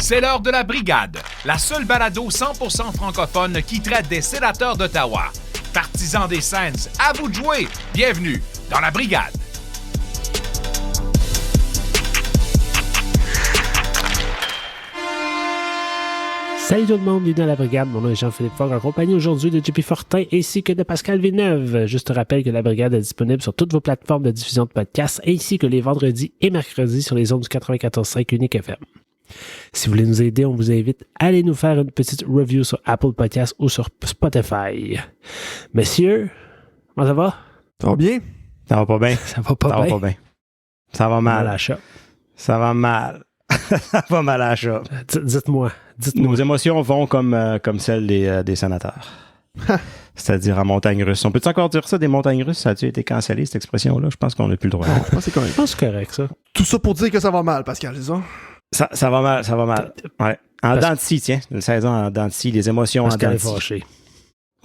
C'est l'heure de la Brigade, la seule balado 100% francophone qui traite des sénateurs d'Ottawa. Partisans des Sens, à vous de jouer. Bienvenue dans la Brigade. Salut tout le monde, bienvenue dans la Brigade. Mon nom est Jean-Philippe Fogg, en compagnie aujourd'hui de JP Fortin ainsi que de Pascal Villeneuve. Juste te rappelle que la Brigade est disponible sur toutes vos plateformes de diffusion de podcasts ainsi que les vendredis et mercredis sur les ondes du 94.5 Unique FM. Si vous voulez nous aider, on vous invite à aller nous faire une petite review sur Apple Podcasts ou sur Spotify. Messieurs, comment ça va? Ça va bien? Ça va pas bien. Ça va pas bien. Ça va mal. À l'achat. Ça va mal. Ça va mal à l'achat. Dites-moi. Nos émotions vont comme celles des sénateurs. C'est-à-dire en montagne russe. On peut-tu encore dire ça, des montagnes russes? Ça a-tu été cancellé, cette expression-là? Je pense qu'on n'a plus le droit. Non, je pense que c'est correct. Je pense que c'est correct, ça. Tout ça pour dire que ça va mal, Pascal, c'est ça? Ça va mal. Ouais. En dents de scie, tiens. Une saison en dents de scie, les émotions Parce en dents qu'elle de est scie. fâchée.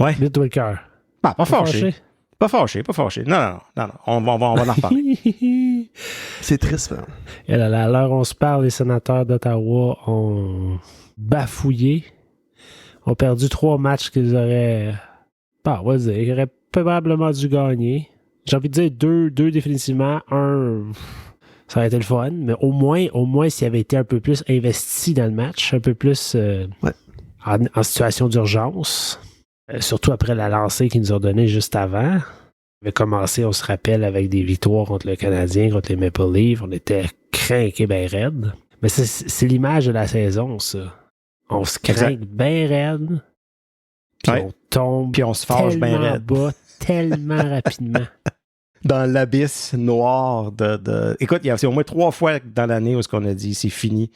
Ouais. Mets-toi le cœur. Pas fâché. Pas fâché. Non. On va en reparler. C'est triste, hein? Et là, à l'heure où on se parle, les sénateurs d'Ottawa ont bafouillé. Ont perdu 3 matchs qu'ils auraient... on va dire, qu'ils auraient probablement dû gagner. J'ai envie de dire 2 définitivement. 1, ça aurait été le fun. Mais au moins s'il avait été un peu plus investi dans le match, un peu plus en situation d'urgence. Surtout après la lancée qu'ils nous ont donnée juste avant. On avait commencé, on se rappelle, avec des victoires contre le Canadien, contre les Maple Leafs. On était craqués bien raides. Mais c'est l'image de la saison, ça. On se craque bien raide. Puis on tombe. Puis on se fâche bien raide. Bas, tellement rapidement. Dans l'abysse noir de... Écoute, il y a au moins 3 fois dans l'année où on a dit c'est fini.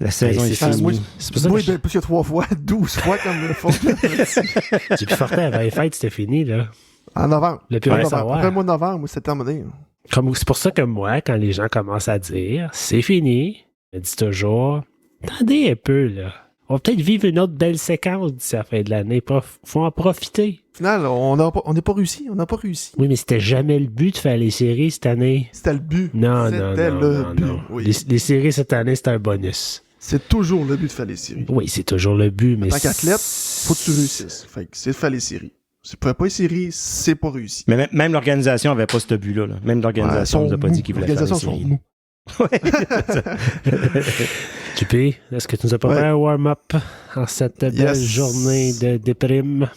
La saison est finie. C'est pour ça que plus que 3 fois, 12 fois comme le fond. JP Fortin, avant les fêtes, c'était fini, là. En novembre. Le plus Après le mois de novembre, c'est terminé. C'est pour ça que moi, quand les gens commencent à dire c'est fini, je dis toujours attendez un peu, là. On va peut-être vivre une autre belle séquence d'ici la fin de l'année. Faut en profiter. Au final, on n'a pas réussi. On n'a pas réussi. Oui, mais c'était jamais le but de faire les séries cette année. C'était le but. Non. Oui. Les séries cette année, c'était un bonus. C'est toujours le but de faire les séries. Oui, c'est toujours le but, mais... En tant qu'athlète, faut que tu réussisses. Fait que c'est de faire les séries. Si tu ne fais pas les séries, c'est pas réussi. Mais même l'organisation n'avait pas ce but-là. Là. Même l'organisation nous a pas dit qu'ils voulaient faire les séries. JP, est-ce que tu nous as préparé un warm-up en cette belle journée de déprime?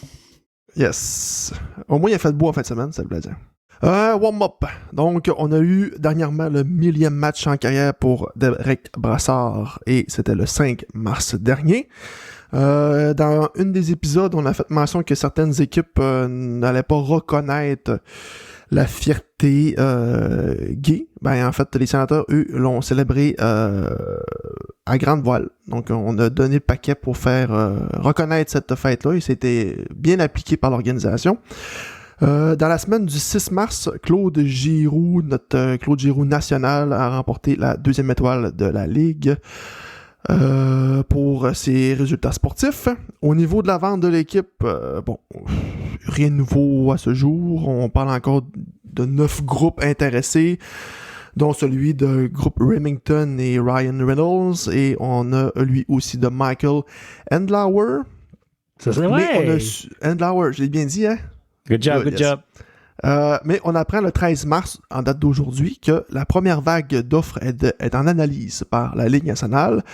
Yes. Au moins, il a fait beau en fin de semaine, ça le plaisir. Warm-up. Donc, on a eu dernièrement le 1000e match en carrière pour Derek Brassard et c'était le 5 mars dernier. Dans une des épisodes, on a fait mention que certaines équipes n'allaient pas reconnaître la fierté gay. En fait, les sénateurs, eux, l'ont célébré à grande voile. Donc, on a donné le paquet pour faire reconnaître cette fête-là et c'était bien appliqué par l'organisation. Dans la semaine du 6 mars, Claude Giroux, notre Claude Giroux national, a remporté la 2e étoile de la Ligue pour ses résultats sportifs. Au niveau de la vente de l'équipe, rien de nouveau à ce jour. On parle encore de 9 groupes intéressés, dont celui de groupe Remington et Ryan Reynolds, et on a lui aussi de Michael Andlauer. Ça serait vrai! Andlauer, je l'ai bien dit, hein? Good job. Mais on apprend le 13 mars, en date d'aujourd'hui, que la première vague d'offres est en analyse par la Ligue nationale.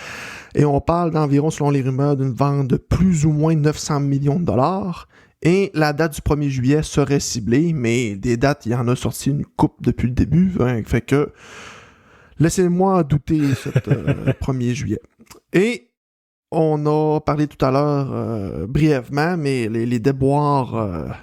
Et on parle d'environ, selon les rumeurs, d'une vente de plus ou moins 900 millions de dollars. Et la date du 1er juillet serait ciblée, mais des dates, il y en a sorti une coupe depuis le début. Fait que, laissez-moi douter cette 1er juillet. Et on a parlé tout à l'heure brièvement, mais les déboires...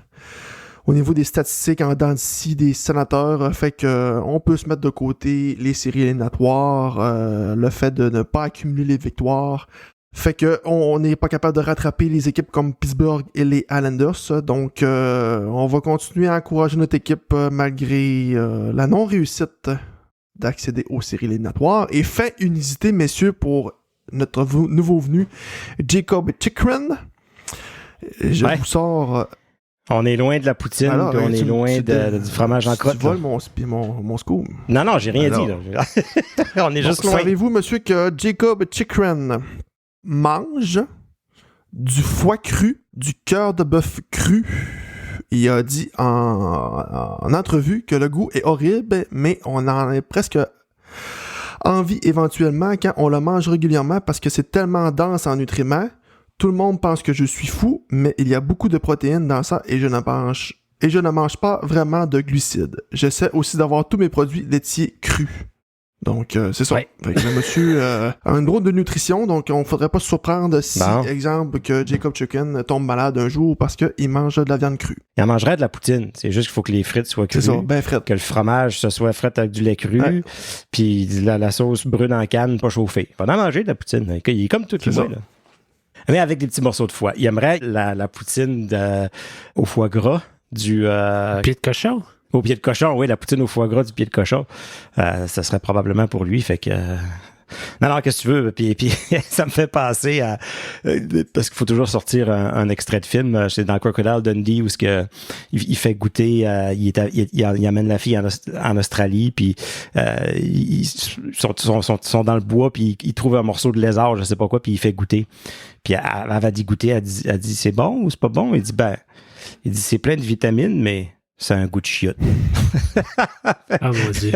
au niveau des statistiques en dents de scie des sénateurs, fait qu'on peut se mettre de côté les séries éliminatoires, le fait de ne pas accumuler les victoires, fait qu'on n'est pas capable de rattraper les équipes comme Pittsburgh et les Islanders. Donc, on va continuer à encourager notre équipe malgré la non-réussite d'accéder aux séries éliminatoires. Et fait une visite, messieurs, pour notre nouveau venu, Jacob Chychrun. Je vous sors... On est loin de la poutine, Alors, puis on est loin du fromage en crotte. Tu voles mon scoop. Non, j'ai rien dit. Là. On est juste loin. Savez-vous, monsieur, que Jacob Chikrin mange du foie cru, du cœur de bœuf cru? Il a dit en entrevue que le goût est horrible, mais on en est presque envie éventuellement quand on le mange régulièrement parce que c'est tellement dense en nutriments. Tout le monde pense que je suis fou, mais il y a beaucoup de protéines dans ça et je ne mange pas vraiment de glucides. J'essaie aussi d'avoir tous mes produits laitiers crus. Donc, c'est ça. Ouais. Fait que le monsieur a une drôle de nutrition, donc on faudrait pas se surprendre si, exemple, que Jacob Chicken tombe malade un jour parce qu'il mange de la viande crue. Il en mangerait de la poutine. C'est juste qu'il faut que les frites soient crues. C'est ça, ben frais. Que le fromage, ce soit frais avec du lait cru, puis la sauce brune en canne, pas chauffée. Il va en manger de la poutine. Il est comme tout le monde. Mais avec des petits morceaux de foie. Il aimerait la poutine au foie gras du... Pied de cochon? Au pied de cochon, oui, la poutine au foie gras du pied de cochon. Ça serait probablement pour lui, fait que... Non, qu'est-ce que tu veux? Puis ça me fait penser à... parce qu'il faut toujours sortir un extrait de film. C'est dans Crocodile Dundee où il fait goûter... il amène la fille en Australie, puis ils sont dans le bois, puis il trouve un morceau de lézard, je sais pas quoi, puis il fait goûter. Puis elle va d'y goûter, elle dit c'est bon ou c'est pas bon? Il dit c'est plein de vitamines, mais... c'est un goût de chiotte. Ah mon Dieu.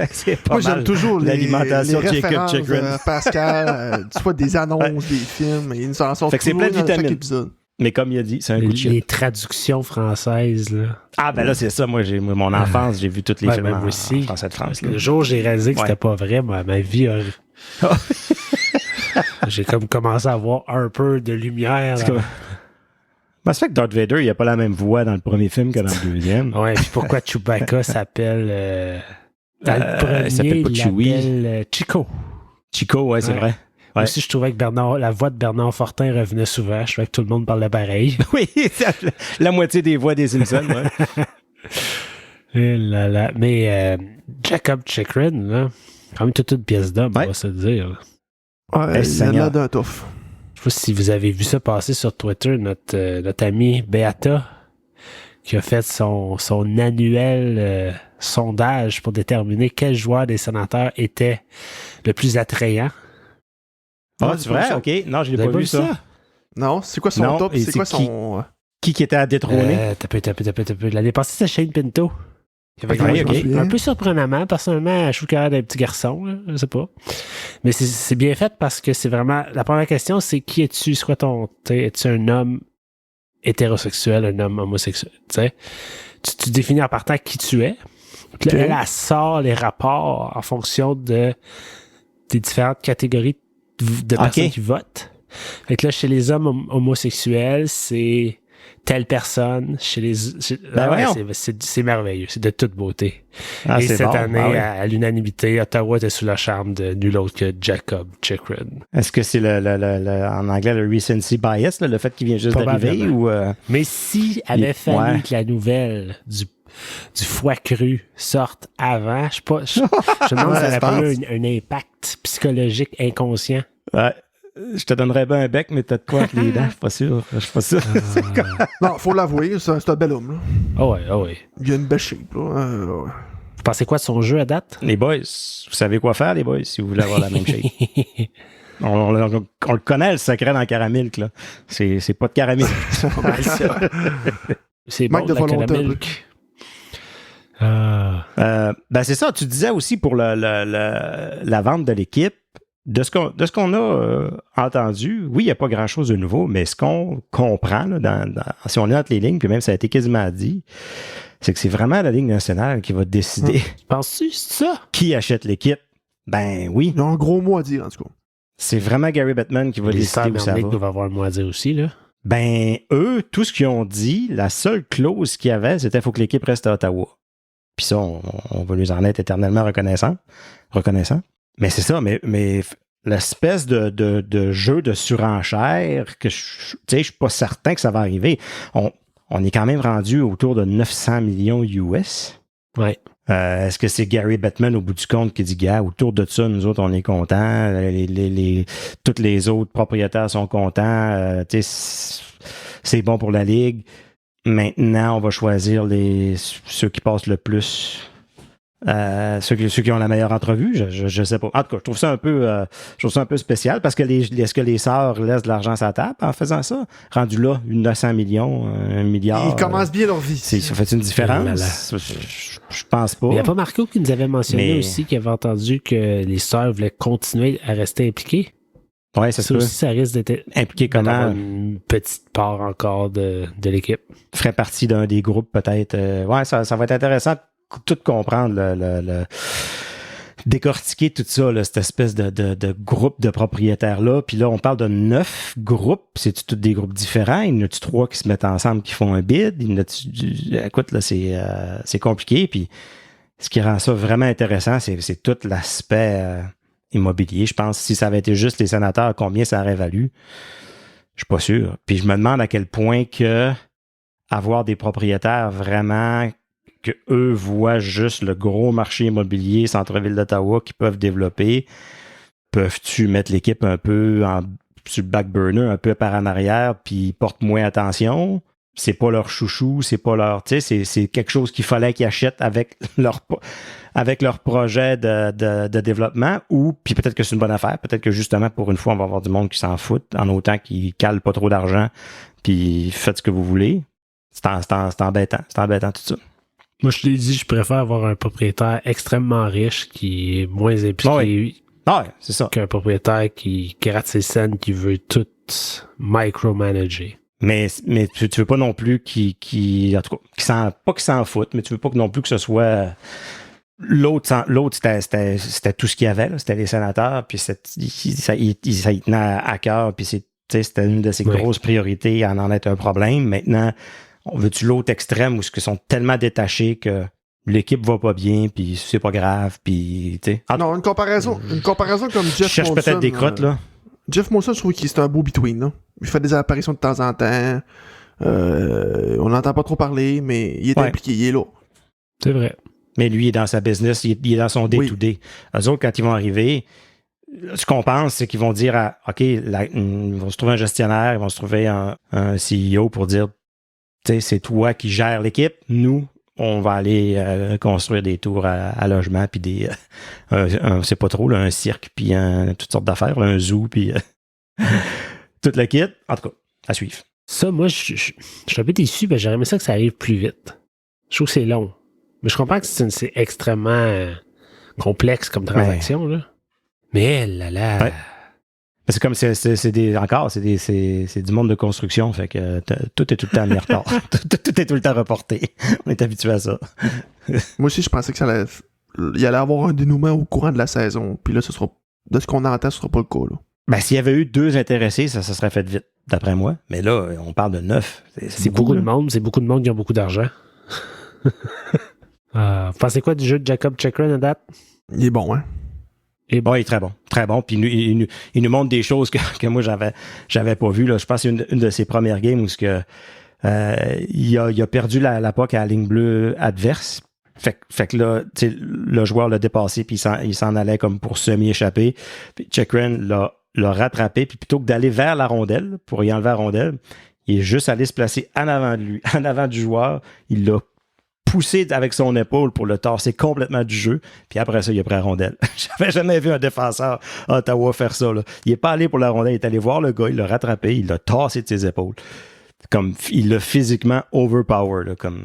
Moi, j'aime toujours l'alimentation les références, Chikrin. Pascal, soit des annonces, des films, et ils nous en sortent fait que c'est toujours plein de dans chaque vitamines. épisode. Mais comme il a dit, c'est un goût de chiotte. Les traductions françaises, là. Ah, ben là, c'est ça. Moi, mon enfance, j'ai vu toutes les films même aussi. en français de France. Là. Le jour où j'ai réalisé que c'était pas vrai, ma vie a... J'ai comme commencé à avoir un peu de lumière. Ben, ça fait que Darth Vader, il a pas la même voix dans le premier film que dans le deuxième. Ouais, puis pourquoi Chewbacca s'appelle... dans le premier, il s'appelle pas Chewie. Chico. Chico, ouais, c'est vrai. Ouais. Aussi, je trouvais que la voix de Bernard Fortin revenait souvent. Je trouvais que tout le monde parlait pareil. Oui, la moitié des voix des Simpsons, ouais. Mais Jacob Chikrin, là, quand même toute une pièce d'homme, on va se le dire. Ouais, il a l'air d'un tough. Je sais pas si vous avez vu ça passer sur Twitter, notre ami Beata, qui a fait son annuel sondage pour déterminer quel joueur des Sénateurs était le plus attrayant. Ah, c'est vrai? OK. Non, je l'ai pas vu ça. Non, c'est quoi son top? C'est quoi son... Qui était à détrôner? T'as peu. L'année passée, c'était Shane Pinto. Okay. Un peu surprenamment. Personnellement, je trouve qu'il y a d'un petit garçon, là, je sais pas. Mais c'est bien fait parce que c'est vraiment... La première question, c'est qui es-tu? C'est quoi es-tu un homme hétérosexuel, un homme homosexuel? Tu définis en partant qui tu es. Puis là, elle sort les rapports en fonction des différentes catégories de personnes qui votent. Fait que là, chez les hommes homosexuels, c'est telle personne. C'est merveilleux. C'est de toute beauté. Ah, et cette bon. année, à l'unanimité, Ottawa était sous le charme de nul autre que Jacob Chikrin. Est-ce que c'est en anglais le recency bias, là, le fait qu'il vient juste d'arriver? Ou Mais si avait fallu que la nouvelle du foie cru sorte avant, je me demande si ça aurait pas eu un impact psychologique inconscient. Ouais. Je te donnerais bien un bec, mais t'as de quoi avec les dents, je suis pas sûr. Non, faut l'avouer, c'est un bel homme. Là. Ah ouais. Il a une belle shape. Là. Vous pensez quoi de son jeu à date? Les boys, vous savez quoi faire, les boys, si vous voulez avoir la même shape. On le connaît, le secret dans Caramilk, là. C'est pas de caramel. C'est bon, de la Caramilk. Ben c'est ça, tu disais aussi pour la vente de l'équipe, de ce qu'on a entendu, oui, il n'y a pas grand-chose de nouveau, mais ce qu'on comprend, là, si on lit entre les lignes, puis même ça a été quasiment dit, c'est que c'est vraiment la Ligue nationale qui va décider. Penses-tu c'est ça? Qui achète l'équipe? Ben oui. Il y a un gros mot à dire, en tout cas. C'est vraiment Gary Bettman qui va décider où ça va. doivent avoir le mot à dire aussi, là. Ben, eux, tout ce qu'ils ont dit, la seule clause qu'il y avait, c'était qu'il faut que l'équipe reste à Ottawa. Puis ça, on va lui en être éternellement reconnaissant. Mais c'est ça, mais l'espèce de jeu de surenchère que je suis pas certain que ça va arriver. On est quand même rendu autour de 900 millions US. Ouais. Est-ce que c'est Gary Bettman au bout du compte qui dit, gars, autour de ça, nous autres, on est contents. Tous les autres propriétaires sont contents. C'est bon pour la Ligue. maintenant, on va choisir ceux qui passent le plus. Ceux qui ont la meilleure entrevue, je sais pas. En tout cas, je trouve ça un peu spécial parce que est-ce que les Sœurs laissent de l'argent sur la table en faisant ça? Rendu là, 900 millions, 1 milliard. Ils commencent bien leur vie. Ça fait une différence? Je pense pas. Il n'y a pas Marco qui nous avait mentionné aussi qu'il avait entendu que les Sœurs voulaient continuer à rester impliquées. Ouais, ça aussi, ça risque d'être impliqué comment? Une petite part encore de l'équipe. Ferait partie d'un des groupes peut-être. Ouais, ça va être intéressant de tout comprendre, décortiquer tout ça, là, cette espèce de groupe de propriétaires-là. Puis là, on parle de 9 groupes. C'est-tu tous des groupes différents? Il y en a-tu 3 qui se mettent ensemble, qui font un bid? Écoute, là, c'est compliqué. Puis ce qui rend ça vraiment intéressant, c'est tout l'aspect immobilier. Je pense que si ça avait été juste les sénateurs, combien ça aurait valu? Je suis pas sûr. Puis je me demande à quel point que avoir des propriétaires vraiment que eux voient juste le gros marché immobilier centre-ville d'Ottawa qu'ils peuvent développer, peuvent-tu mettre l'équipe un peu sur le back burner, un peu par en arrière, puis ils portent moins attention? C'est pas leur chouchou, c'est pas leur... Tu sais, c'est quelque chose qu'il fallait qu'ils achètent avec leur projet de développement, ou puis peut-être que c'est une bonne affaire, peut-être que justement, pour une fois, on va avoir du monde qui s'en fout, en autant qu'ils calent pas trop d'argent, puis faites ce que vous voulez. C'est embêtant tout ça. Moi, je l'ai dit, je préfère avoir un propriétaire extrêmement riche qui est moins impliqué c'est ça. qu'un propriétaire qui gratte ses scènes, qui veut tout micromanager. Mais tu veux pas non plus en tout cas, pas qu'il s'en foute, mais tu veux pas non plus que ce soit l'autre c'était tout ce qu'il y avait, là, c'était les sénateurs, puis ça y tenait à cœur, puis c'était une de ses grosses priorités, en être un problème. Maintenant, on veut-tu l'autre extrême où ils sont tellement détachés que l'équipe va pas bien, puis c'est pas grave, puis tu sais. Non, une comparaison comme Jeff Molson. Je cherche peut-être des crottes, là. Jeff Molson, je trouve que c'est un beau between, là. Il fait des apparitions de temps en temps. On n'entend pas trop parler, mais il est impliqué, il est là. C'est vrai. Mais lui, il est dans sa business, il est dans son day-to-day. Eux autres, quand ils vont arriver, ce qu'on pense, c'est qu'ils vont dire OK, ils vont se trouver un gestionnaire, ils vont se trouver un CEO pour dire, tu sais, c'est toi qui gères l'équipe. Nous, on va aller construire des tours à logement, puis c'est pas trop, là, un cirque, puis toutes sortes d'affaires, là, un zoo, puis toute la kit. En tout cas, à suivre. Ça, moi, je suis un peu déçu, mais j'aurais aimé ça que ça arrive plus vite. Je trouve que c'est long. Mais je comprends que c'est extrêmement complexe comme transaction, là. Mais là. Ouais. C'est comme c'est du monde de construction, fait que tout est tout le temps mis en retard. tout est tout le temps reporté. On est habitué à ça. Moi aussi, je pensais que il allait avoir un dénouement au courant de la saison. Puis là, de ce qu'on entend, ce sera pas le cas, là. Ben, s'il y avait eu 2 intéressés, ça serait fait vite, d'après moi. Mais là, on parle de 9. C'est beaucoup de monde. C'est beaucoup de monde qui ont beaucoup d'argent. Vous pensez quoi du jeu de Jacob Chychrun à date? Il est bon, hein? Il est très bon. Très bon. Puis il nous montre des choses que moi, j'avais pas vues, là. Je pense que c'est une de ses premières games où il a perdu la puck à la ligne bleue adverse. Fait que là, le joueur l'a dépassé, puis il s'en allait comme pour semi-échapper. Puis Chychrun l'a rattrapé, puis plutôt que d'aller vers la rondelle, pour y enlever la rondelle, il est juste allé se placer en avant de lui, en avant du joueur. Il l'a poussé avec son épaule pour le tasser complètement du jeu, puis après ça, il a pris la rondelle. J'avais jamais vu un défenseur à Ottawa faire ça, là. Il est pas allé pour la rondelle, il est allé voir le gars, il l'a rattrapé, il l'a tassé de ses épaules. Comme, il l'a physiquement overpower, là, comme...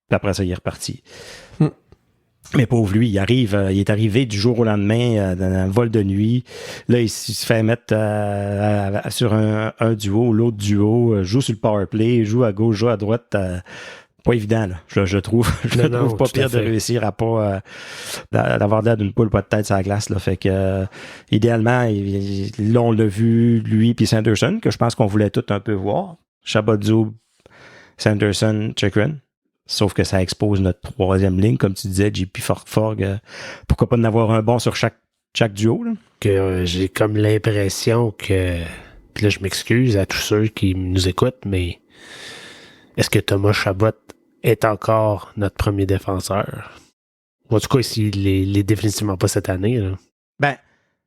Puis après ça, il est reparti. Mais pauvre lui, il est arrivé du jour au lendemain dans un vol de nuit. Là, il se fait mettre sur un duo, l'autre duo, joue sur le power play, joue à gauche, joue à droite. Pas évident, là. Je trouve pas pire de réussir à pas d'avoir l'air d'une poule pas de tête sur la glace, là. Fait que idéalement, là, on l'a vu, lui puis Sanderson, que je pense qu'on voulait tout un peu voir. Chabot, Sanderson, Chychrun. Sauf que ça expose notre 3e ligne, comme tu disais, JP Forg. Pourquoi pas en avoir un bon sur chaque duo, là? Que j'ai comme l'impression que... Puis là, je m'excuse à tous ceux qui nous écoutent, mais est-ce que Thomas Chabot est encore notre premier défenseur? En tout cas, s'il est définitivement pas cette année, là. Ben,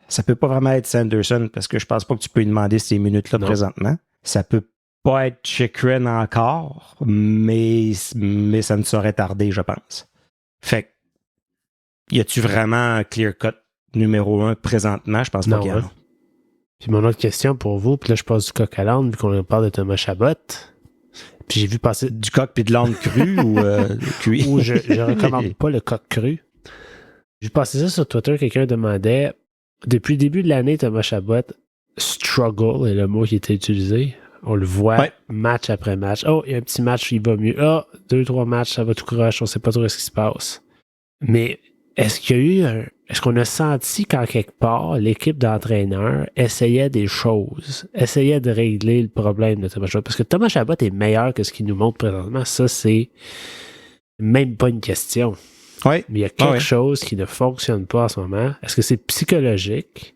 ça peut pas vraiment être Sanderson, parce que je pense pas que tu peux lui demander ces minutes-là présentement. Ça peut pas être Chychrun encore, mais ça ne saurait tarder, je pense. Fait que, y a-tu vraiment un clear-cut numéro 1 présentement? Je pense pas qu'il y en a. Puis mon autre question pour vous, puis là je passe du coq à l'âne vu qu'on parle de Thomas Chabot. Puis j'ai vu passer du coq puis de l'âne cru ou cuit? Ou je recommande pas le coq cru. J'ai passé ça sur Twitter, quelqu'un demandait depuis le début de l'année, Thomas Chabot struggle est le mot qui était utilisé. On le voit match après match. Oh, il y a un petit match, il va mieux. Ah, 2-3 matchs, ça va tout croche, on sait pas trop ce qui se passe. Mais est-ce qu'il y a eu est-ce qu'on a senti qu'en quelque part, l'équipe d'entraîneurs essayait des choses, essayait de régler le problème de Thomas Chabot? Parce que Thomas Chabot est meilleur que ce qu'il nous montre présentement. Ça, c'est même pas une question. Oui. Mais il y a quelque chose qui ne fonctionne pas en ce moment. Est-ce que c'est psychologique?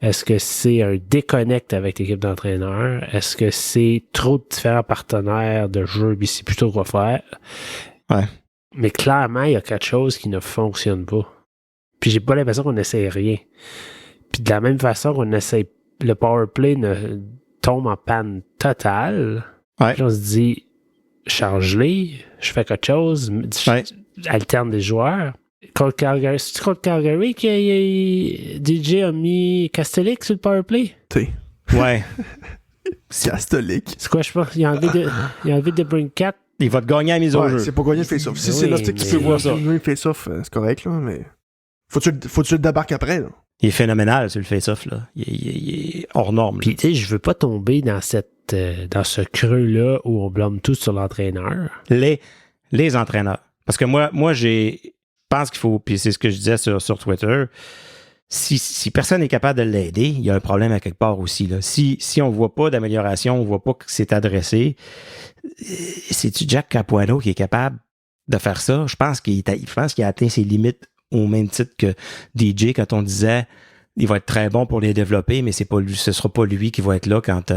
Est-ce que c'est un déconnect avec l'équipe d'entraîneurs? Est-ce que c'est trop de différents partenaires de jeu, puis c'est plutôt quoi faire? Ouais. Mais clairement, il y a quelque chose qui ne fonctionne pas. Puis j'ai pas l'impression qu'on essaie rien. Puis de la même façon qu'on essaie, le power play tombe en panne totale. Ouais. Puis on se dit, change-les, je fais quelque chose, alterne des joueurs. Contre Calgary, c'est-tu contre Calgary que DJ a mis Castellic sur le power play? Ouais. Castellic. C'est quoi, je pense? Il a envie de bring 4. Il va te gagner à la mise au jeu. C'est pour gagner le face-off. Si c'est là que tu peux voir ça. Le face-off, c'est correct, là, mais. Faut que tu le débarques après, là. Il est phénoménal sur le face-off, là. Il est hors norme. Puis, tu sais, je veux pas tomber dans dans ce creux-là où on blâme tout sur l'entraîneur. Les entraîneurs. Parce que moi, je pense qu'il faut, puis c'est ce que je disais sur Twitter, si personne n'est capable de l'aider, il y a un problème à quelque part aussi, là. Si on voit pas d'amélioration, on voit pas que c'est adressé, c'est-tu Jack Capuano qui est capable de faire ça? Je pense qu'il a atteint ses limites au même titre que DJ quand on disait il va être très bon pour les développer, mais ce sera pas lui qui va être là quand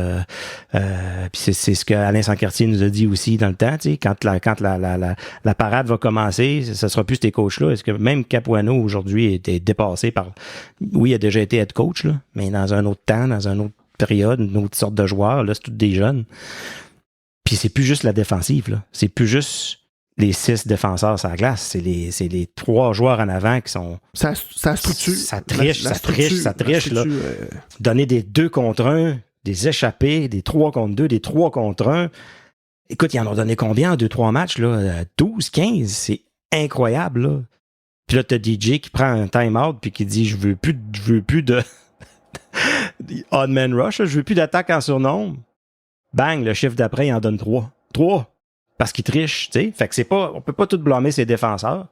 puis c'est ce que Alain Sancartier nous a dit aussi dans le temps, tu sais, quand la parade va commencer, ce sera plus ces coachs-là. Est-ce que même Capuano aujourd'hui est dépassé par, oui, il a déjà été head coach, là, mais dans un autre temps, dans une autre période, une autre sorte de joueurs, là, c'est tous des jeunes. Puis c'est plus juste la défensive, là. C'est plus juste les 6 défenseurs sur la glace. C'est les 3 joueurs en avant qui sont... Ça structure. Ça triche, là. Donner des 2 contre 1, des échappés, des 3 contre 2, des 3 contre 1. Écoute, ils en ont donné combien en 2-3 matchs, là? 12, 15, c'est incroyable, là. Puis là, t'as DJ qui prend un time-out puis qui dit « Je veux plus de odd man rush, là. Je veux plus d'attaque en surnombre. » Bang, le chiffre d'après, il en donne 3. 3! Parce qu'il triche, tu sais. Fait que on peut pas tout blâmer ses défenseurs.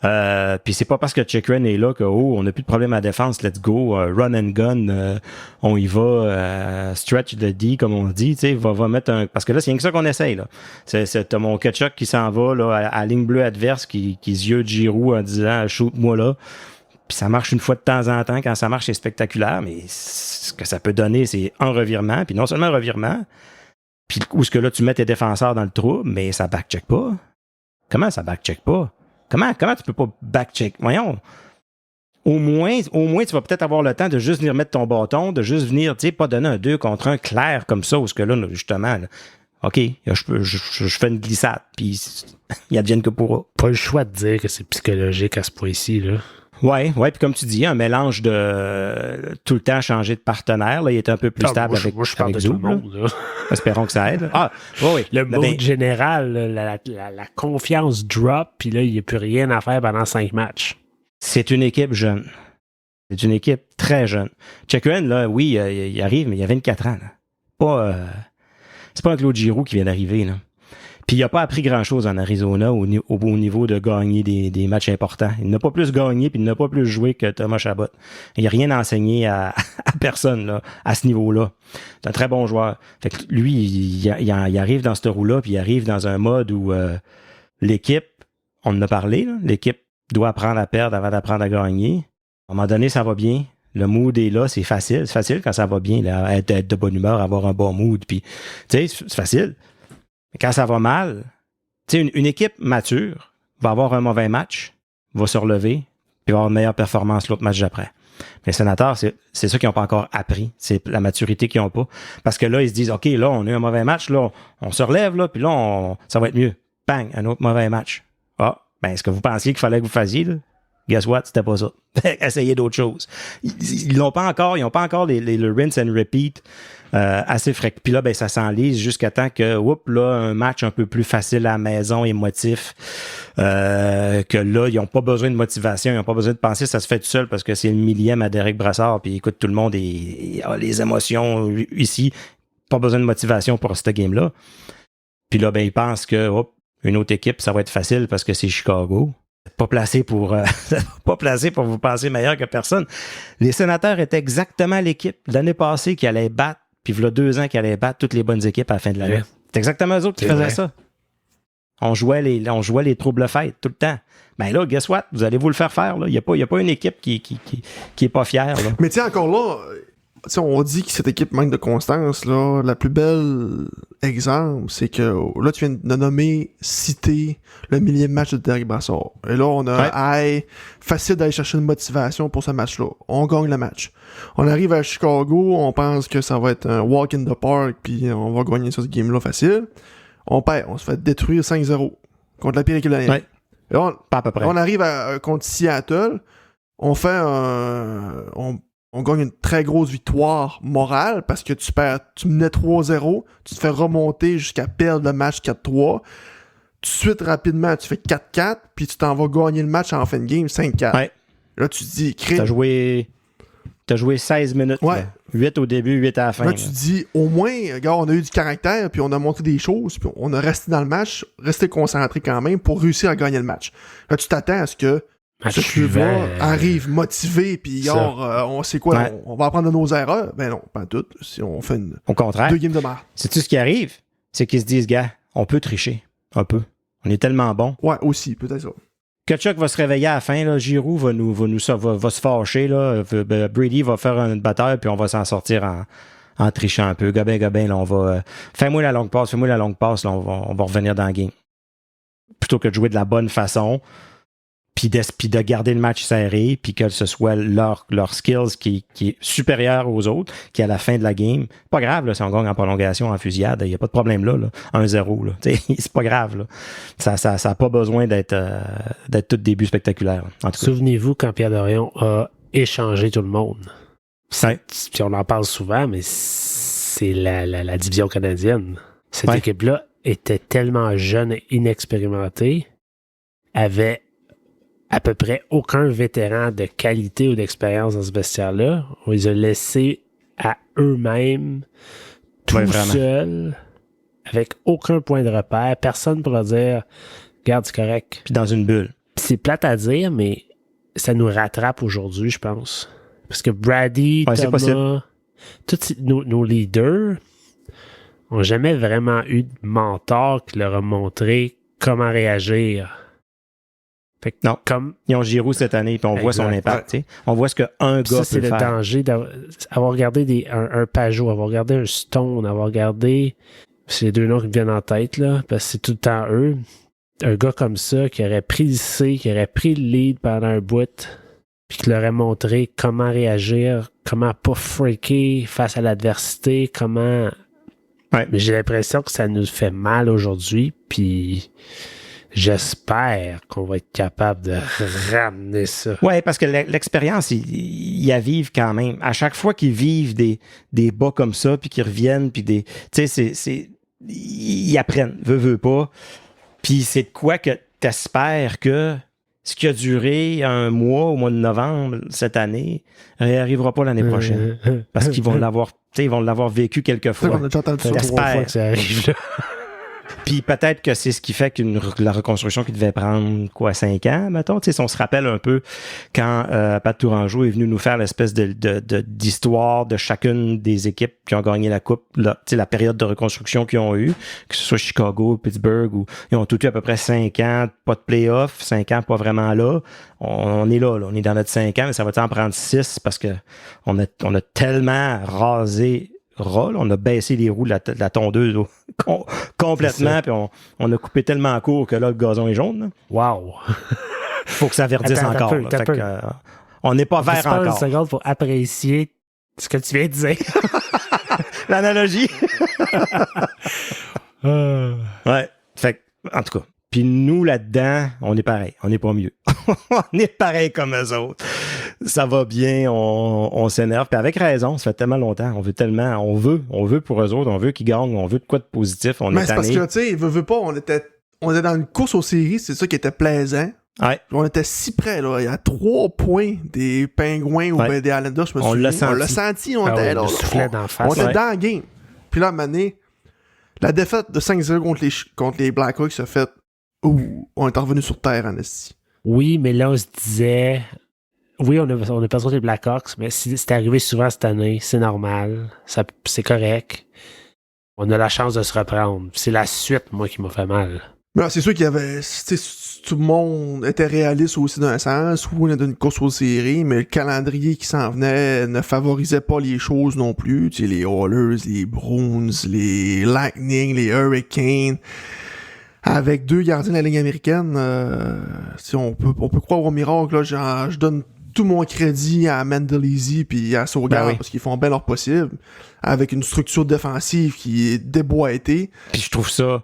Puis c'est pas parce que Chychrun est là que, on n'a plus de problème à la défense, let's go, run and gun, on y va, stretch the D, comme on dit, tu sais, va mettre parce que là, c'est rien que ça qu'on essaye, là. T'as mon Kachuk qui s'en va, là, à ligne bleue adverse, qui yeux de Giroux en disant, shoot-moi là. Puis ça marche une fois de temps en temps. Quand ça marche, c'est spectaculaire, mais ce que ça peut donner, c'est un revirement, puis non seulement un revirement, puis où est-ce que là, tu mets tes défenseurs dans le trou, mais ça backcheck pas. Comment ça backcheck pas? Comment tu peux pas backcheck? Voyons. Au moins, tu vas peut-être avoir le temps de juste venir mettre ton bâton, de juste venir, tu sais, pas donner un 2 contre 1 clair comme ça, où est-ce que là, justement, là, OK, je fais une glissade, puis il advienne que pourra. Pas le choix de dire que c'est psychologique à ce point-ci, là. Ouais, puis comme tu dis, un mélange de tout le temps changer de partenaire. Là, il est un peu plus stable avec Zoom. Tout le monde, là. Espérons que ça aide. Oui. Le mood général, la confiance drop, puis là, il n'y a plus rien à faire pendant 5 matchs. C'est une équipe jeune. C'est une équipe très jeune. Chychrun, là, oui, il arrive, mais il y a 24 ans. Là. C'est pas un Claude Giroux qui vient d'arriver, là. Puis il n'a pas appris grand-chose en Arizona au niveau de gagner des matchs importants. Il n'a pas plus gagné puis il n'a pas plus joué que Thomas Chabot. Il n'a rien enseigné à personne là, à ce niveau-là. C'est un très bon joueur. Fait que lui, il arrive dans ce roue-là puis il arrive dans un mode où l'équipe, on en a parlé, là, l'équipe doit apprendre à perdre avant d'apprendre à gagner. À un moment donné, ça va bien. Le mood est là, c'est facile. C'est facile quand ça va bien, là, être de bonne humeur, avoir un bon mood. Puis, tu sais, c'est facile. Mais quand ça va mal, tu sais, une équipe mature va avoir un mauvais match, va se relever, puis va avoir une meilleure performance l'autre match d'après. Mais les Sénateurs, c'est ça qu'ils n'ont pas encore appris. C'est la maturité qu'ils n'ont pas. Parce que là, ils se disent, OK, là, on a eu un mauvais match, là, on se relève, là, puis là, ça va être mieux. Bang, un autre mauvais match. Ah, ben, est-ce que vous pensiez qu'il fallait que vous fassiez, là? Guess what? C'était pas ça. Essayez d'autres choses. Ils n'ont pas encore le rinse and repeat assez fréquent. Puis là, ben, ça s'enlise jusqu'à temps que, là, un match un peu plus facile à la maison, émotif, que là, ils n'ont pas besoin de motivation, ils n'ont pas besoin de penser, ça se fait tout seul parce que c'est le millième à Derek Brassard, puis écoute, tout le monde a les émotions ici. Pas besoin de motivation pour cette game-là. Puis là, ben, ils pensent que, une autre équipe, ça va être facile parce que c'est Chicago. Pas placé pour vous penser meilleur que personne. Les Sénateurs étaient exactement l'équipe l'année passée qui allait battre, puis il y a 2 ans qui allait battre toutes les bonnes équipes à la fin de l'année. C'est exactement eux autres qui faisaient ça. On jouait les troubles fêtes tout le temps. Ben là, guess what? Vous allez vous le faire faire. Il n'y a pas une équipe qui est pas fière. Là. Mais tiens, encore là, on dit que cette équipe manque de constance. Là, la plus belle exemple, c'est que là, tu viens de citer le millième match de Derek Brassard. Et là, on a facile d'aller chercher une motivation pour ce match-là. On gagne le match. On arrive à Chicago, on pense que ça va être un walk in the park, puis on va gagner sur ce game-là facile. On perd, on se fait détruire 5-0 contre la pire équipe de l'année. Ouais. Pas à peu près. On arrive contre Seattle, on fait on gagne une très grosse victoire morale parce que tu menais 3-0, tu te fais remonter jusqu'à perdre le match 4-3. Tout de suite, rapidement, tu fais 4-4, puis tu t'en vas gagner le match en fin de game 5-4. Ouais. Là, tu te dis, T'as joué 16 minutes. Ouais. Là. 8 au début, 8 à la fin. Là, tu te dis, au moins, regarde, on a eu du caractère, puis on a montré des choses, puis on a resté dans le match, resté concentré quand même pour réussir à gagner le match. Là, tu t'attends à ce que ce suivant arrive motivé, puis on sait quoi, on va apprendre de nos erreurs. Ben non, pas toutes. Si on fait au contraire, 2 games de marre. Sais-tu ce qui arrive? C'est qu'ils se disent, gars, on peut tricher. Un peu. On est tellement bon. Ouais, aussi, peut-être ça. Kachuk va se réveiller à la fin, là. Giroud va se fâcher, là. Brady va faire une bataille, puis on va s'en sortir en trichant un peu. Gobin, là, on va... Fais-moi la longue passe, là, on va revenir dans le game. Plutôt que de jouer de la bonne façon, puis de garder le match serré, puis que ce soit leur skills qui est supérieur aux autres, qui à la fin de la game, pas grave là, si on gagne en prolongation, en fusillade, il n'y a pas de problème là 1-0, là. C'est pas grave. Là. Ça a pas besoin d'être tout début spectaculaire. En tout cas. Souvenez-vous quand Pierre Dorion a échangé tout le monde. Puis on en parle souvent, mais c'est la division canadienne. Cette équipe-là était tellement jeune et inexpérimentée, avait à peu près aucun vétéran de qualité ou d'expérience dans ce vestiaire-là. On les a laissés à eux-mêmes, tout seuls, avec aucun point de repère. Personne pour leur dire « Regarde, c'est correct. » Puis dans une bulle. C'est plate à dire, mais ça nous rattrape aujourd'hui, je pense. Parce que Brady, Thomas, tous nos leaders n'ont jamais vraiment eu de mentor qui leur a montré comment réagir. Fait que non, comme ils ont Giroud cette année, puis on voit son impact. Ouais. On voit ce qu'un gars peut faire. C'est le danger d'avoir regardé un Pajot, avoir regardé un Stone, avoir regardé... C'est les 2 noms qui me viennent en tête, là, parce que c'est tout le temps eux. Un gars comme ça qui aurait pris le C, qui aurait pris le lead pendant un bout, puis qui leur aurait montré comment réagir, comment pas freaker face à l'adversité, comment... Ouais. Mais j'ai l'impression que ça nous fait mal aujourd'hui, puis... J'espère qu'on va être capable de ramener ça. Oui, parce que l'expérience, ils la vivent quand même. À chaque fois qu'ils vivent des bas comme ça, puis qu'ils reviennent, puis tu sais, ils apprennent, veut pas. Puis c'est de quoi que t'espères que ce qui a duré un mois au mois de novembre cette année réarrivera pas l'année prochaine. Parce qu'ils vont l'avoir vécu quelques fois. On a déjà entendu ça 3 fois que ça arrive là. Puis peut-être que c'est ce qui fait la reconstruction qui devait prendre, 5 ans, mettons. Tu sais, si on se rappelle un peu quand Pat Tourangeau est venu nous faire l'espèce d'histoire de chacune des équipes qui ont gagné la Coupe, tu sais, la période de reconstruction qu'ils ont eu, que ce soit Chicago, Pittsburgh, où ils ont tout eu à peu près 5 ans, pas de playoff, 5 ans pas vraiment là. On est là, on est dans notre 5 ans, mais ça va en prendre 6 parce que on a tellement rasé... on a baissé les roues de la tondeuse complètement, puis on a coupé tellement court que là, le gazon est jaune. Là. Wow! Faut que ça verdisse encore. On n'est pas vert encore. Une seconde pour apprécier ce que tu viens de dire. L'analogie. Ouais. Fait en tout cas. Puis nous, là-dedans, on est pareil. On n'est pas mieux. On est pareil comme eux autres. Ça va bien, on s'énerve. Puis avec raison, ça fait tellement longtemps. On veut pour eux autres, on veut qu'ils gagnent, on veut de quoi de positif. Mais c'est parce que, tu sais, veut pas, on était dans une course aux séries, c'est ça qui était plaisant. Ouais. On était si près, là. Il y a 3 points des Pingouins ou des Islanders, je me souviens. On l'a senti, on était là. On était dans le game. Puis là, à un moment donné, la défaite de 5-0 contre les Blackhawks a fait on est revenu sur terre en esti. Oui, mais là, on se disait... Oui, on a perdu les Blackhawks, mais c'est arrivé souvent cette année. C'est normal. C'est correct. On a la chance de se reprendre. C'est la suite, moi, qui m'a fait mal. Mais c'est sûr qu'il y avait... Tout le monde était réaliste aussi d'un sens, ou on était dans une course aux séries, mais le calendrier qui s'en venait ne favorisait pas les choses non plus. Tu sais, les Oilers, les Bruins, les Lightning, les Hurricanes... Avec 2 gardiens de la Ligue américaine, si on peut croire au miracle, là, je donne tout mon crédit à Mendelizzi puis à Saugaard parce qu'ils font bien leur possible, avec une structure défensive qui est déboîtée. Puis je trouve ça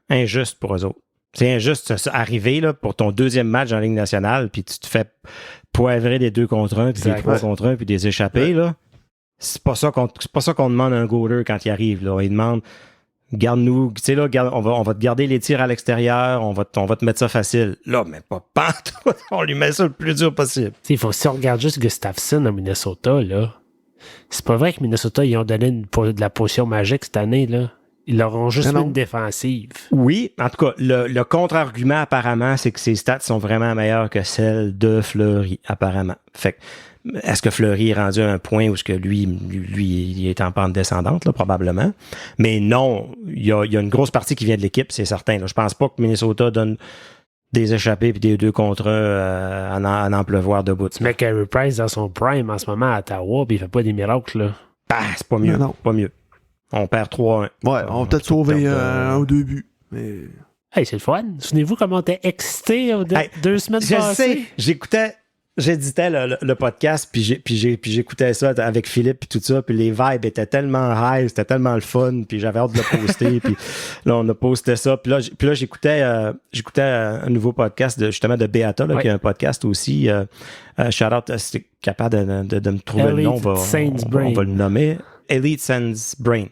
injuste pour eux autres. C'est injuste arriver là, pour ton 2e match en Ligue nationale, puis tu te fais poivrer des 2 contre 1, puis des 3 contre 1, puis des échappés. Là. C'est pas ça qu'on demande à un goaler quand il arrive. Là. Il demande... Garde-nous, tu sais là, on va te garder les tirs à l'extérieur, on va te mettre ça facile. Là, mais pas pantoute, on lui met ça le plus dur possible. Si on regarde juste Gustafsson à Minnesota, là, c'est pas vrai que Minnesota, ils ont donné de la potion magique cette année, là. Ils leur ont juste mis une défensive. Oui, en tout cas, le contre-argument, apparemment, c'est que ses stats sont vraiment meilleures que celles de Fleury, apparemment. Fait que, est-ce que Fleury est rendu à un point où lui, il est en pente descendante, là, probablement? Mais non, il y a une grosse partie qui vient de l'équipe, c'est certain. Là. Je pense pas que Minnesota donne des échappés et des 2 contre 1 en pleuvoir de bout. Tu mets Carey Price dans son prime en ce moment à Ottawa, puis il fait pas des miracles, là. C'est pas mieux. Non. Pas mieux. On perd 3-1. Ouais, on va peut-être sauver 1 ou 2 buts. Mais... Hey, c'est le fun. Souvenez-vous comment on était excité 2 semaines passées? Je sais. J'éditais le podcast, puis j'écoutais ça avec Philippe, puis tout ça, puis les vibes étaient tellement high, c'était tellement le fun, puis j'avais hâte de le poster, puis là, on a posté ça, puis là j'écoutais un nouveau podcast de Beata, là, qui a un podcast aussi, shout-out, si t'es capable de me trouver Elite le nom, on va le nommer, Elite Sans Brain.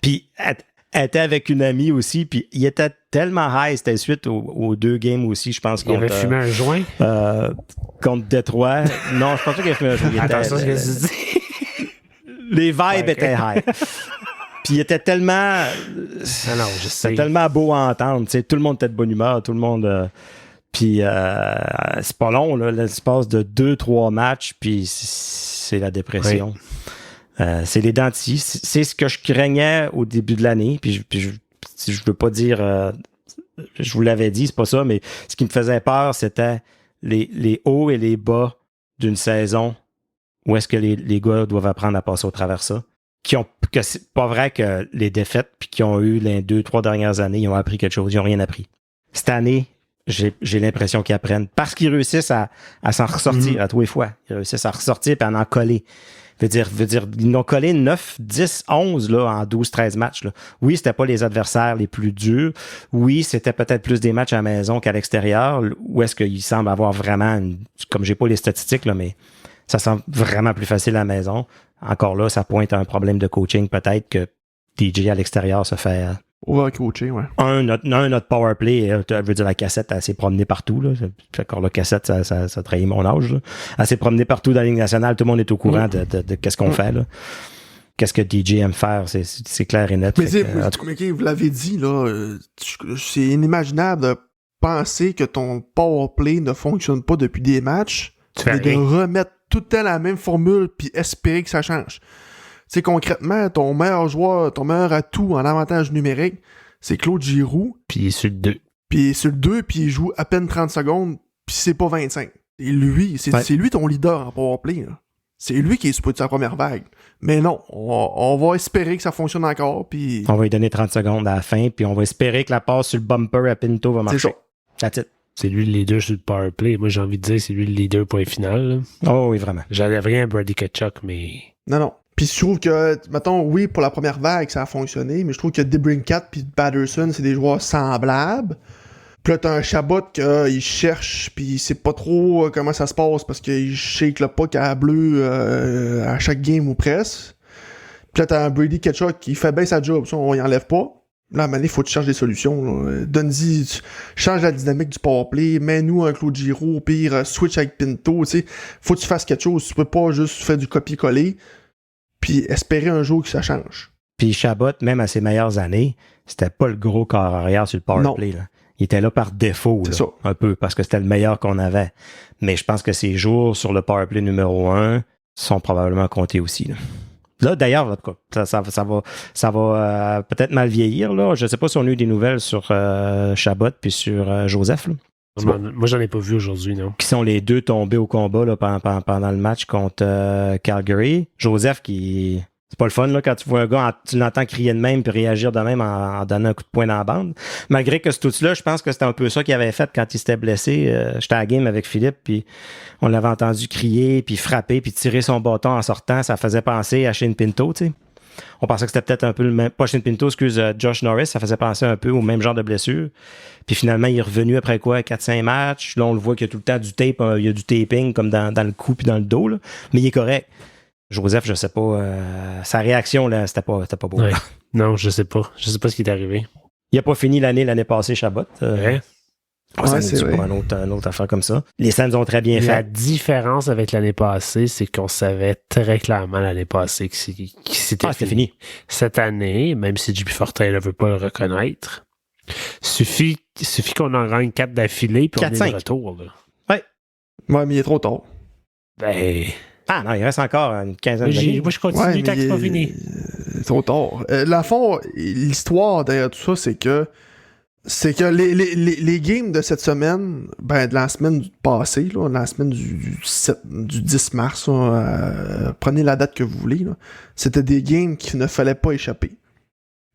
Puis elle était avec une amie aussi, puis il était tellement high, c'était suite aux 2 games aussi, je pense. Il avait fumé un joint? Contre Détroit. Non, je pense pas qu'il avait fumé un joint. Attends, ça, ce que tu dis. Les vibes étaient high. Puis il était tellement... C'était tellement beau à entendre. T'sais, tout le monde était de bonne humeur, tout le monde... Puis c'est pas long, là, l'espace de 2-3 matchs, puis c'est la dépression. Oui. C'est les dents de scie. C'est ce que je craignais au début de l'année. Puis je veux pas dire... je vous l'avais dit, c'est pas ça, mais ce qui me faisait peur, c'était les hauts et les bas d'une saison où est-ce que les gars doivent apprendre à passer au travers ça. Que c'est pas vrai que les défaites puis qui ont eu les 2-3 dernières années, ils ont appris quelque chose. Ils ont rien appris. Cette année, j'ai l'impression qu'ils apprennent parce qu'ils réussissent à s'en ressortir à tous les fois. Ils réussissent à ressortir et à en coller. Veut dire, ils n'ont collé 9, 10, 11 là, en 12, 13 matchs. Là. Oui, c'était pas les adversaires les plus durs. Oui, c'était peut-être plus des matchs à la maison qu'à l'extérieur. Où est-ce qu'ils semblent avoir vraiment, comme j'ai pas les statistiques, là, mais ça semble vraiment plus facile à la maison. Encore là, ça pointe à un problème de coaching peut-être que DJ à l'extérieur se fait... Overcoaché, ouais. Notre powerplay, je veux dire, la cassette, elle s'est promenée partout. Là. Encore la cassette, ça trahit mon âge. Là. Elle s'est promenée partout dans la Ligue nationale. Tout le monde est au courant de qu'est-ce qu'on fait. Là. Qu'est-ce que DJ aime faire, c'est clair et net. Mais vous l'avez dit, là, c'est inimaginable de penser que ton powerplay ne fonctionne pas depuis des matchs et de remettre tout le temps la même formule puis espérer que ça change. Tu sais, concrètement, ton meilleur joueur, ton meilleur atout en avantage numérique, c'est Claude Giroux. Puis il est sur le 2. Puis il est sur le 2, puis il joue à peine 30 secondes, puis c'est pas 25. Et lui, c'est lui ton leader en powerplay. Là. C'est lui qui est supposé de sa première vague. Mais non, on va espérer que ça fonctionne encore, puis... On va lui donner 30 secondes à la fin, puis on va espérer que la passe sur le bumper à Pinto va marcher. C'est ça. That's it. C'est lui le leader sur le power play. Moi, j'ai envie de dire c'est lui le leader point final. Là. Oh oui, vraiment. J'enlève rien à Brady Tkachuk, mais... Non. Puis je trouve que, mettons, oui, pour la première vague, ça a fonctionné, mais je trouve que DeBrincat puis Patterson, c'est des joueurs semblables. Puis là, t'as un Chabot qu'il cherche, puis il sait pas trop comment ça se passe, parce qu'il shake le puck à bleu à chaque game ou presque. Puis là, t'as un Brady Tkachuk qui fait bien sa job, ça, on y enlève pas. Là, à un moment donné, faut que tu cherches des solutions. Donne-y, change la dynamique du powerplay, mets-nous un Claude Giroux, au pire, switch avec Pinto, tu sais. Faut que tu fasses quelque chose, tu peux pas juste faire du copier-coller, puis espérer un jour que ça change. Puis Chabot, même à ses meilleures années, c'était pas le gros corps arrière sur le powerplay, là. Il était là par défaut, là, un peu, parce que c'était le meilleur qu'on avait. Mais je pense que ses jours sur le powerplay numéro 1 sont probablement comptés aussi. Là, d'ailleurs, en tout cas, ça va peut-être mal vieillir. Là. Je ne sais pas si on a eu des nouvelles sur Chabot puis sur Joseph. Là. Moi, j'en ai pas vu aujourd'hui, non. Qui sont les deux tombés au combat là, pendant le match contre Calgary. Joseph qui... C'est pas le fun là, quand tu vois un gars, tu l'entends crier de même puis réagir de même en donnant un coup de poing dans la bande. Malgré que ce tout-là, je pense que c'était un peu ça qu'il avait fait quand il s'était blessé. J'étais à la game avec Philippe, puis on l'avait entendu crier, puis frapper, puis tirer son bâton en sortant. Ça faisait penser à Shane Pinto, tu sais. On pensait que c'était peut-être un peu le même... Pas Shane Pinto, excuse, Josh Norris. Ça faisait penser un peu au même genre de blessure. Puis finalement, il est revenu après quoi? 4-5 matchs. Là, on le voit qu'il y a tout le temps du tape, il y a du taping comme dans le cou puis dans le dos, là. Mais il est correct. Joseph, je sais pas, sa réaction, là, c'était pas beau. Ouais. Non, je sais pas. Je sais pas ce qui est arrivé. Il a pas fini l'année passée, Chabot. Ouais. C'est vrai. Pour une autre affaire comme ça. Les Sens ont très bien fait. La différence avec l'année passée, c'est qu'on savait très clairement l'année passée que c'était fini. Cette année, même si JP Fortin ne veut pas le reconnaître, suffit qu'on en gagne 4 d'affilée puis on est de retour. Là. Ouais, mais il est trop tard. Ben... Ah non, il reste encore une quinzaine d'années. Moi, je continue tant que c'est pas fini. Trop tard. La fond, l'histoire derrière tout ça, c'est que les games de cette semaine, ben de la semaine passée, là, la semaine du 10 mars, prenez la date que vous voulez, là, c'était des games qu'il ne fallait pas échapper.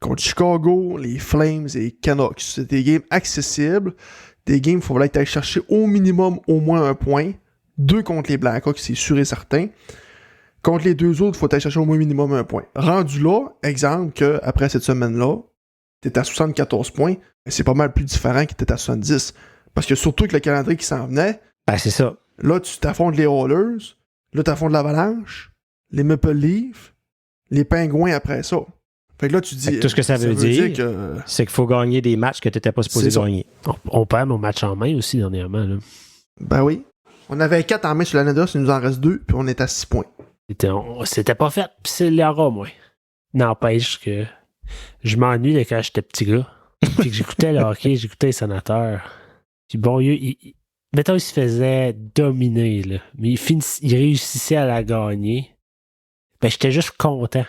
Contre Chicago, les Flames et les Canucks. C'était des games accessibles, des games où il fallait aller chercher au minimum au moins un point. 2 contre les Blackhawks, c'est sûr et certain. Contre les 2 autres, il faut aller chercher au moins minimum un point. Rendu là, exemple qu'après cette semaine-là, t'es à 74 points, c'est pas mal plus différent que t'es à 70. Parce que surtout avec le calendrier qui s'en venait, ben, c'est ça. Là, tu t'affrontes les Oilers, là, t'affrontes l'Avalanche, les Maple Leafs, les Pingouins après ça. Fait que là, tu dis... Tout ce que ça veut dire que... c'est qu'il faut gagner des matchs que t'étais pas supposé gagner. On perd nos matchs en main aussi dernièrement. Là. Ben oui. On avait 4 en main sur l'année d'os, il nous en reste 2, puis on est à 6 points. C'était pas fait, puis c'est l'aura, moi. N'empêche que je m'ennuie de quand j'étais petit gars. Puis que j'écoutais le hockey, j'écoutais les Sénateurs. Puis bon, mettons, il se faisait dominer, là. Mais il réussissait à la gagner. Ben, j'étais juste content.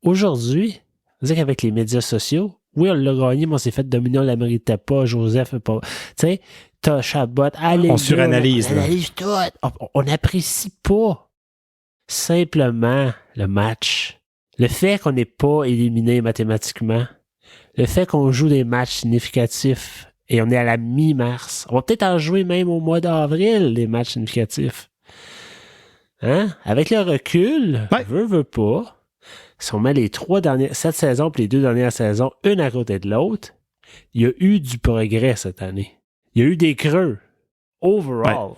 Aujourd'hui, on dirait qu'avec les médias sociaux, oui, on l'a gagné, mais on s'est fait dominer, on la méritait pas, Joseph, pas. Tu sais, t'as Chabot, allez. On suranalyse. On analyse tout. On n'apprécie pas simplement le match. Le fait qu'on n'est pas éliminé mathématiquement, le fait qu'on joue des matchs significatifs et on est à la mi-mars, on va peut-être en jouer même au mois d'avril, des matchs significatifs. Hein? Avec le recul, veut pas. Si on met cette saison et les 2 dernières saisons, une à côté de l'autre, il y a eu du progrès cette année. Il y a eu des creux. Overall. Ouais.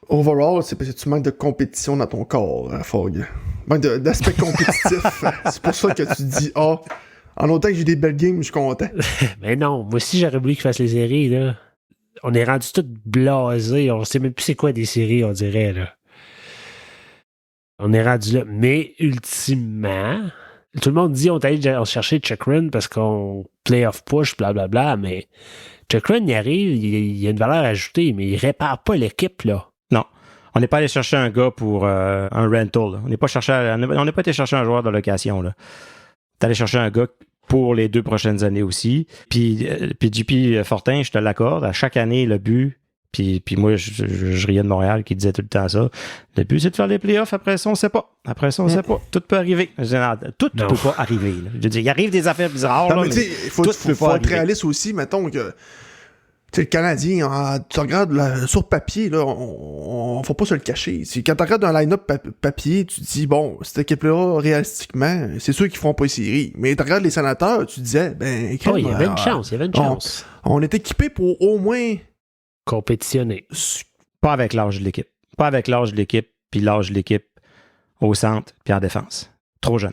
Overall, c'est parce que tu manques de compétition dans ton corps, Fogg. Manque d'aspect compétitif. C'est pour ça que tu dis, en autant que j'ai des belles games, je suis content. Mais non, moi aussi, j'aurais voulu qu'ils fassent les séries, là. On est rendu tout blasés. On sait même plus c'est quoi des séries, on dirait, là. On est rendu là. Mais, ultimement, tout le monde dit on est allé chercher Chikrin parce qu'on playoff push, blablabla, mais Chikrin, il arrive, il a une valeur ajoutée, mais il répare pas l'équipe, là. Non. On n'est pas allé chercher un gars pour un rental. Là. On n'est pas été chercher un joueur de location, là. T'es allé chercher un gars pour les 2 prochaines années aussi. Puis JP Fortin, je te l'accorde, à chaque année, le but, puis moi, je riais de Montréal qui disait tout le temps ça. Le but, c'est de faire les playoffs. Après ça, on sait pas. Tout peut arriver. Tout ne peut pas arriver. Là. Je veux dire, il arrive des affaires bizarres. Non, mais tu sais, il faut être réaliste aussi, mettons que... le Canadien, tu regardes sur papier, là, on faut pas se le cacher. Quand tu regardes un line-up papier, tu te dis, bon, cette équipe-là, réalistiquement, c'est sûr qu'ils feront pas les séries. Mais tu regardes les Sénateurs, tu te disais, il y avait une chance, On est équipé pour au moins compétitionner. Pas avec l'âge de l'équipe. Pas avec l'âge de l'équipe, puis l'âge de l'équipe au centre, puis en défense. Trop jeune.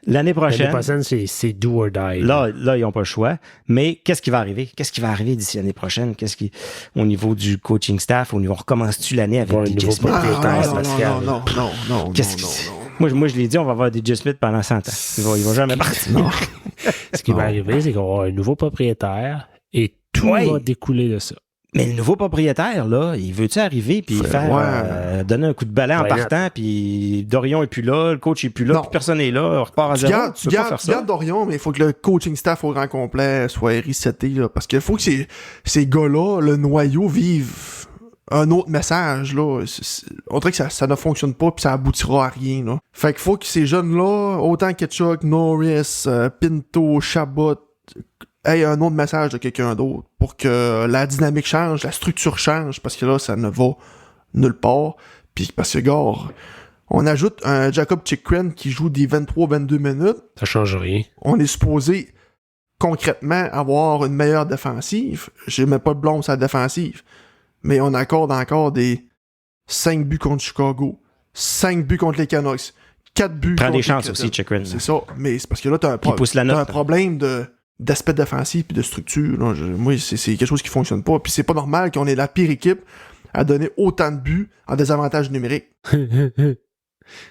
L'année prochaine, c'est do or die. Là, ils n'ont pas le choix. Mais qu'est-ce qui va arriver? Qu'est-ce qui va arriver d'ici l'année prochaine? Au niveau du coaching staff, on recommence-tu l'année avec DJ Smith? Non. Moi, je l'ai dit, on va avoir DJ Smith pendant 100 ans. Il va jamais partir. Ce qui va arriver, c'est qu'on va avoir un nouveau propriétaire et tout va découler de ça. Mais le nouveau propriétaire, là, il veut-tu arriver puis donner un coup de balai en partant, puis Dorion est plus là, le coach est plus là, puis personne n'est là, on repart à zéro. Tu gardes Dorion, mais il faut que le coaching staff au grand complet soit reseté, là, parce qu'il faut que ces gars-là, le noyau, vivent un autre message, là. On dirait que ça ne fonctionne pas, puis ça aboutira à rien, là. Fait qu'il faut que ces jeunes-là, autant Ketchuk, Norris, Pinto, Chabot, ait un autre message de quelqu'un d'autre pour que la dynamique change, la structure change, parce que là, ça ne va nulle part. Puis parce que, gars, on ajoute un Jacob Chychrun qui joue des 23-22 minutes. Ça change rien. On est supposé, concrètement, avoir une meilleure défensive. J'ai même pas de blâme sur la défensive. Mais on accorde encore des 5 buts contre Chicago, 5 buts contre les Canucks, 4 buts contre les... Prends des chances aussi, Chychrun. C'est ça. Mais c'est parce que là, t'as un problème d'aspect défensif et de structure. Là. Moi, c'est quelque chose qui fonctionne pas. Puis c'est pas normal qu'on ait la pire équipe à donner autant de buts en désavantage numérique.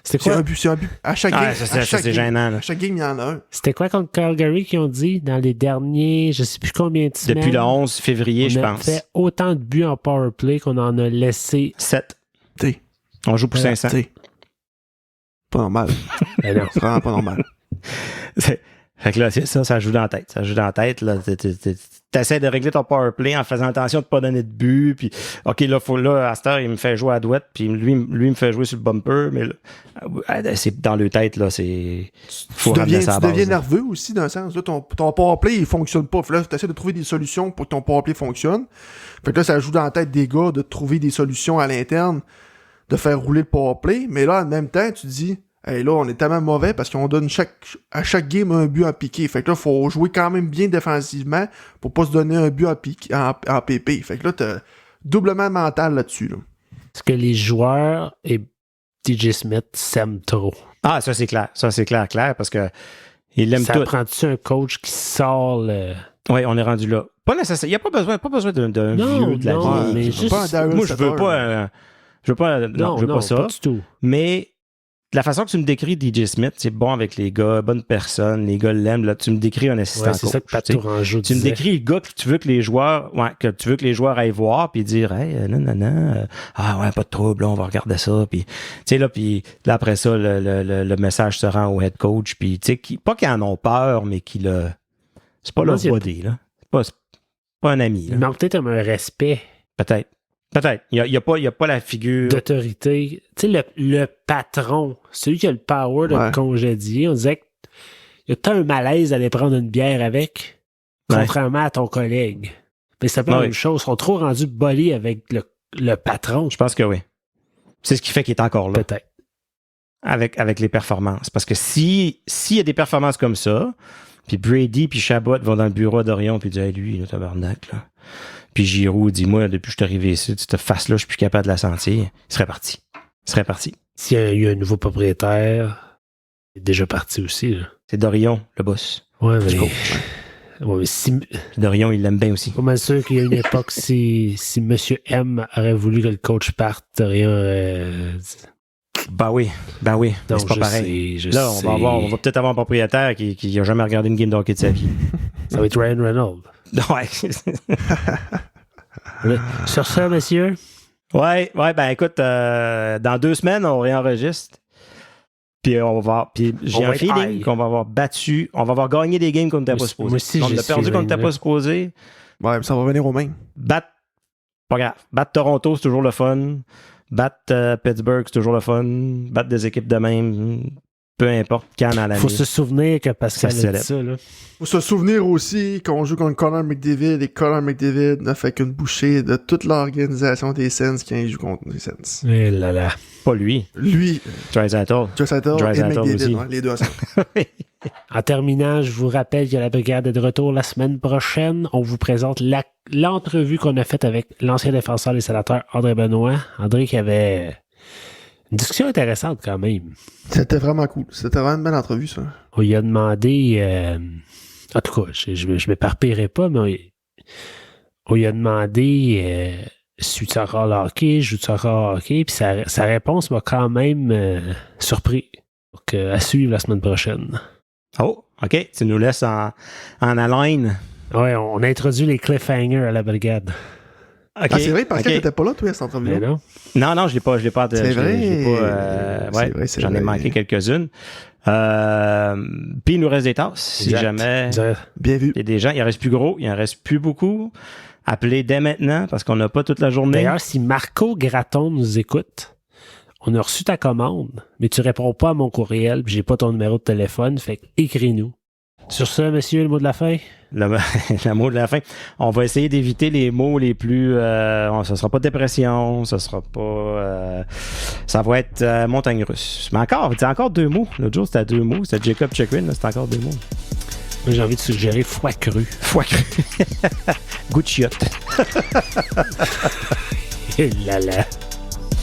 C'est un but. À chaque game, c'est gênant. Là. À chaque game, il y en a un. C'était quoi contre Calgary qu'ils ont dit dans les derniers, je sais plus combien de semaines? Depuis le 11 février, je pense. On a fait autant de buts en powerplay qu'on en a laissé 7. On joue pour 500. Pas normal. Ben non. C'est vraiment pas normal. Fait que là, c'est ça joue dans la tête. Ça joue dans la tête. Là, t'essaies de régler ton powerplay en faisant attention de pas donner de but. Puis, OK, là, à cette heure, il me fait jouer à douette. Puis lui me fait jouer sur le bumper. Mais là, c'est dans le tête, là, c'est... Tu deviens nerveux aussi, d'un sens. Là, ton powerplay, il fonctionne pas. Là, tu essaies de trouver des solutions pour que ton powerplay fonctionne. Fait que là, ça joue dans la tête des gars de trouver des solutions à l'interne, de faire rouler le powerplay. Mais là, en même temps, tu te dis... Hey, là, on est tellement mauvais parce qu'on donne à chaque game un but en piqué. Fait que là, faut jouer quand même bien défensivement pour pas se donner un but en PP. Fait que là, t'as doublement mental là-dessus. Là. Est-ce que les joueurs et DJ Smith s'aiment trop? Ah, ça c'est clair. Ça c'est clair, parce que il l'aime tout. Ça prend-tu un coach qui sort le... Oui, on est rendu là. Pas nécessaire. Il n'y a pas besoin d'un vieux de la vie. Mais juste... Moi, je veux pas... je veux pas ça. Pas du tout. Mais... La façon que tu me décris DJ Smith, c'est bon avec les gars, bonne personne, les gars l'aiment. Là, tu me décris un assistant coach. C'est ça que Pat Tourangeau disait. Tu me décris le gars que tu veux que les joueurs aillent voir puis dire hey, non, pas de trouble, là, on va regarder ça. Puis là, après ça, le message se rend au head coach. Puis pas qu'ils en ont peur, mais c'est pas leur body, là. C'est pas un ami. Là. Il manque peut-être un respect. Peut-être. Il n'y a pas la figure d'autorité. Tu sais, le patron, celui qui a le power de le congédier, on disait qu'il y a tant un malaise d'aller prendre une bière avec, contrairement à ton collègue. Mais c'est pas la même chose. Ils sont trop rendus bolés avec le patron. Je pense que oui. C'est ce qui fait qu'il est encore là. Peut-être. Avec les performances. Parce que s'il y a des performances comme ça, puis Brady puis Chabot vont dans le bureau d'Orion puis disent hey, lui, le tabarnak, là. Puis Giroud dit, moi, depuis que je suis arrivé ici, cette face-là, je suis plus capable de la sentir. Il serait parti. S'il y a eu un nouveau propriétaire, il est déjà parti aussi. Là. C'est Dorion, le boss. Ouais, mais si... Dorion, il l'aime bien aussi. Pas mal sûr qu'il y a une époque, si M. M aurait voulu que le coach parte, Dorion... Ben oui. Donc, c'est pas pareil. Là, on va peut-être avoir un propriétaire qui a jamais regardé une game de hockey de sa vie. Ça va être Ryan Reynolds. Ouais. Sur ça, monsieur? Ouais, ben écoute, dans 2 semaines, on réenregistre. Puis j'ai un feeling qu'on va avoir battu, on va avoir gagné des games qu'on n'était pas supposé. Moi aussi, on a perdu qu'on n'était pas supposé. Ouais, mais ça va venir aux mains. Pas grave. Battre Toronto, c'est toujours le fun. Battre Pittsburgh, c'est toujours le fun. Battre des équipes de même, peu importe quand dans l'année. Faut se souvenir que Pascal a dit ça, là. Faut se souvenir aussi qu'on joue contre Connor McDavid et Connor McDavid n'a fait qu'une bouchée de toute l'organisation des Sens quand il joue contre les Sens. Eh là là. Pas lui. Lui, Draisaitl. et McDavid, aussi. ouais, les deux ensemble. En terminant, je vous rappelle que la brigade est de retour la semaine prochaine. On vous présente l'entrevue qu'on a faite avec l'ancien défenseur des Sénateurs, André Benoît. André qui avait une discussion intéressante quand même. C'était vraiment cool. C'était vraiment une belle entrevue, ça. On lui a demandé... en tout cas, je m'éparpillerai pas, mais on lui a demandé suis-tu encore le hockey, joue-tu encore au hockey, puis sa réponse m'a quand même surpris. Donc, à suivre la semaine prochaine. Oh, OK. Tu nous laisses en haleine. Ouais, on a introduit les cliffhangers à la brigade. OK. Ah, c'est vrai, parce que OK. t'étais pas là, toi, à cette entrevue. Mais non. Non, je l'ai pas. C'est vrai. Ouais, C'est vrai, c'est j'en ai vrai. manqué quelques-unes. Puis il nous reste des tasses. Si Exact. jamais Bien vu. il y a des gens, il en reste plus gros, il en reste plus beaucoup. Appelez dès maintenant parce qu'on n'a pas toute la journée. D'ailleurs, si Marco Gratton nous écoute, on a reçu ta commande, mais tu réponds pas à mon courriel, puis j'ai pas ton numéro de téléphone, fait que écris-nous. Sur ce, monsieur, le mot de la fin? Le mot de la fin. On va essayer d'éviter les mots les plus... ça sera pas dépression, ça sera pas... ça va être montagne russe. Mais c'est encore 2 mots. L'autre jour, c'était 2 mots. C'était Jacob Chikrin, c'était encore 2 mots. Moi, j'ai envie de suggérer foie cru. Foie cru. Goût de chiotte. Et là là.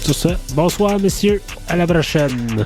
Sur ce, bonsoir, messieurs. À la prochaine.